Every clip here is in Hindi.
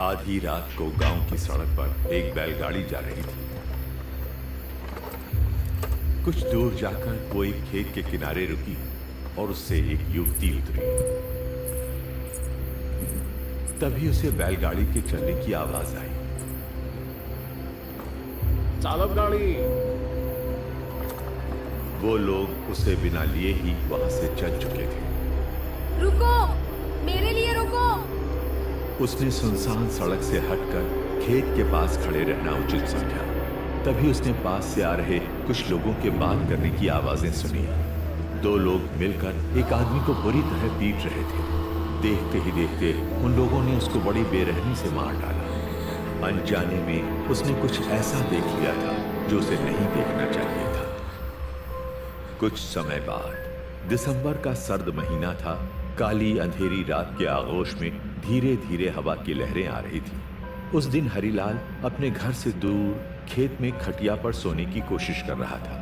आधी रात को गांव की सड़क पर एक बैलगाड़ी जा रही थी। कुछ दूर जाकर वो एक खेत के किनारे रुकी और उससे एक युवती उतरी। तभी उसे बैलगाड़ी के चलने की आवाज आई। चालक गाड़ी। वो लोग उसे बिना लिए ही वहां से चल चुके थे। रुको, मेरे लिए रुको। उसने सुनसान सड़क से हटकर खेत के पास खड़े रहना उचित समझा। तभी उसने पास से आ रहे कुछ लोगों के बात करने की आवाजें सुनी। दो लोग मिलकर एक आदमी को बुरी तरह पीट रहे थे। देखते ही देखते उन लोगों ने उसको बड़ी बेरहमी से मार डाला। अनजाने में उसने कुछ ऐसा देख लिया था जो उसे नहीं देखना चाहिए था। कुछ समय बाद, दिसंबर का सर्द महीना था। काली अंधेरी रात के आगोश में धीरे धीरे हवा की लहरें आ रही थी। उस दिन हरिलाल अपने घर से दूर खेत में खटिया पर सोने की कोशिश कर रहा था।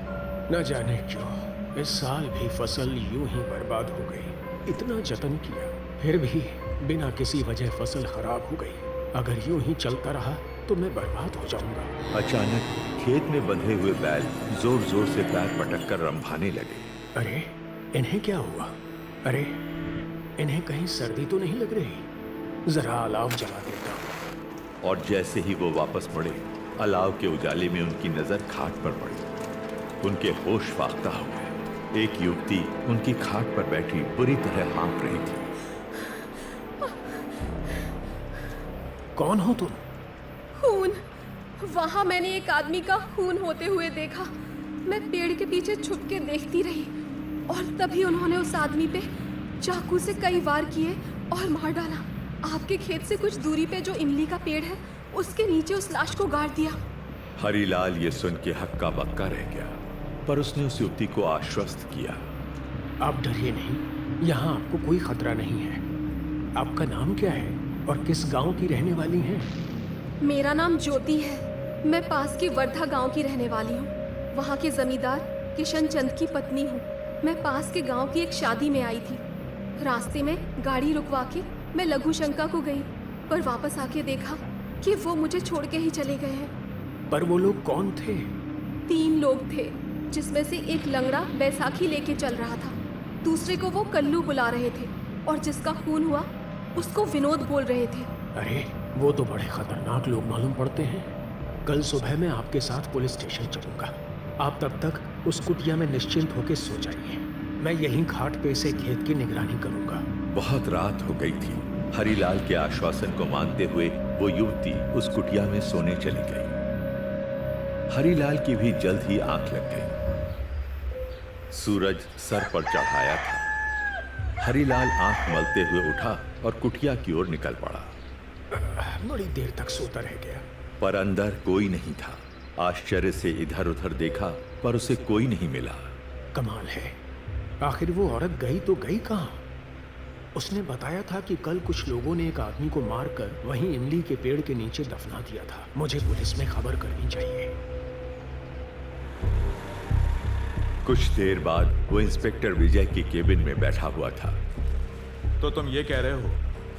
न जाने क्यों इस साल भी फसल यूं ही बर्बाद हो गई। इतना जतन किया, फिर भी बिना किसी वजह फसल खराब हो गई। अगर यूं ही चलता रहा तो मैं बर्बाद हो जाऊंगा। अचानक खेत में बंधे हुए बैल जोर जोर से पैर पटक कर रंभाने लगे। अरे, इन्हें क्या हुआ? अरे, इन्हें कहीं सर्दी तो नहीं लग रही? जरा अलाव जला देता हूं। और जैसे ही वो वापस मुड़े, अलाव के उजाले में उनकी नजर खाट पर पड़ी। उनके होश फाख्ता हो गए। एक युवती उनकी खाट पर बैठी बुरी तरह हाँफ रही थी। कौन हो तुम? खून। वहां मैंने एक आदमी का खून होते हुए देखा। मैं पेड़ के पीछे छुप के देखती रही और तभी उन्होंने उस आदमी पे चाकू से कई वार किए और मार डाला। आपके खेत से कुछ दूरी पे जो इमली का पेड़ है, उसके नीचे उस लाश को गाड़ दिया। हरिलाल ये सुन के हक्का बक्का रह गया, पर उसने उस युवती को आश्वस्त किया। आप डरिए नहीं, यहाँ आपको कोई खतरा नहीं है। आपका नाम क्या है और किस गांव की रहने वाली हैं? मेरा नाम ज्योति है। मैं पास के वर्धा गांव की रहने वाली हूँ। वहाँ के जमींदार किशन चंद की पत्नी हूँ। मैं पास के गांव की एक शादी में आई थी। रास्ते में गाड़ी रुकवा के मैं लघु शंका को गई, पर वापस आके देखा कि वो मुझे छोड़ के ही चले गए हैं। पर वो लोग कौन थे? 3 लोग थे, जिसमें से एक लंगड़ा बैसाखी लेके चल रहा था। दूसरे को वो कल्लू बुला रहे थे और जिसका खून हुआ उसको विनोद बोल रहे थे। अरे, वो तो बड़े खतरनाक लोग मालूम पड़ते हैं। कल सुबह मैं आपके साथ पुलिस स्टेशन चलूंगा। आप तब तक उस कुटिया में निश्चिंत होकर सो जाइए। मैं यहीं घाट पे से खेत की निगरानी करूंगा। बहुत रात हो गई थी। हरिलाल के आश्वासन को मानते हुए वो युवती उस कुटिया में सोने चली गई। हरिलाल की भी जल्द ही आंख लग गई। सूरज सर पर चढ़ाया था। हरिलाल आंख मलते हुए उठा और कुटिया की ओर निकल पड़ा। बड़ी देर तक सोता रह गया। पर अंदर कोई नहीं था। आश्चर्य से इधर उधर देखा, पर उसे कोई नहीं मिला। कमाल है, आखिर वो औरत गई तो गई कहाँ? उसने बताया था कि कल कुछ लोगों ने एक आदमी को मारकर वहीं इमली के पेड़ के नीचे दफना दिया था। मुझे पुलिस में खबर करनी चाहिए। कुछ देर बाद वो इंस्पेक्टर विजय की केबिन में बैठा हुआ था। तो तुम ये कह रहे हो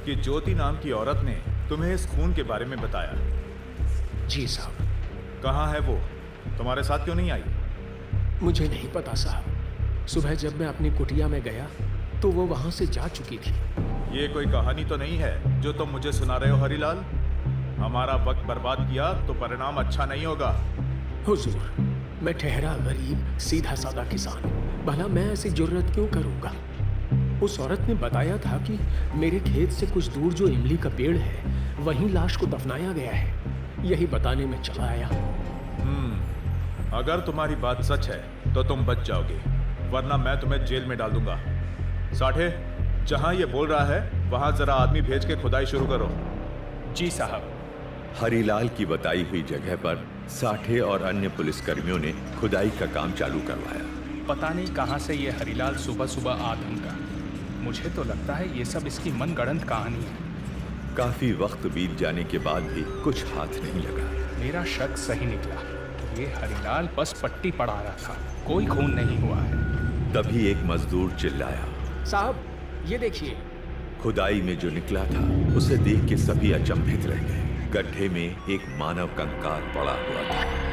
कि ज्योति नाम की औरत ने तुम्हें इस खून के बारे में बताया? जी साहब। कहाँ है वो? तुम्हारे साथ क्यों नहीं आई? मुझे नहीं पता साहब। सुबह जब मैं अपनी कुटिया में गया तो वो वहां से जा चुकी थी। ये कोई कहानी तो नहीं है जो तुम मुझे सुना रहे हो हरिलाल? हमारा वक्त बर्बाद किया तो परिणाम अच्छा नहीं होगा। हुजूर, मैं ठहरा गरीब सीधा साधा किसान, भला मैं ऐसी जुर्रत क्यों करूंगा? उस औरत ने बताया था कि मेरे खेत से कुछ दूर जो इमली का पेड़ है, वहीं लाश को दफनाया गया है। यही बताने में चला आया। अगर तुम्हारी बात सच है तो तुम बच जाओगे, वरना मैं तुम्हें जेल में डाल दूंगा। साठे, जहां ये बोल रहा है वहां जरा आदमी भेज के खुदाई शुरू करो। जी साहब। हरिलाल की बताई हुई जगह पर साठे और अन्य पुलिसकर्मियों ने खुदाई का काम चालू करवाया। पता नहीं कहां से ये हरिलाल सुबह सुबह आ धमका। मुझे तो लगता है ये सब इसकी मनगढ़ंत कहानी है। काफी वक्त बीत जाने के बाद भी कुछ हाथ नहीं लगा। मेरा शक सही निकला। ये हरिलाल बस पट्टी पढ़ा रहा था, कोई खून नहीं हुआ है। तभी एक मजदूर चिल्लाया। साहब, ये देखिए, खुदाई में जो निकला था उसे देख के सभी अचंभित रह गए। गड्ढे में एक मानव कंकाल पड़ा हुआ था।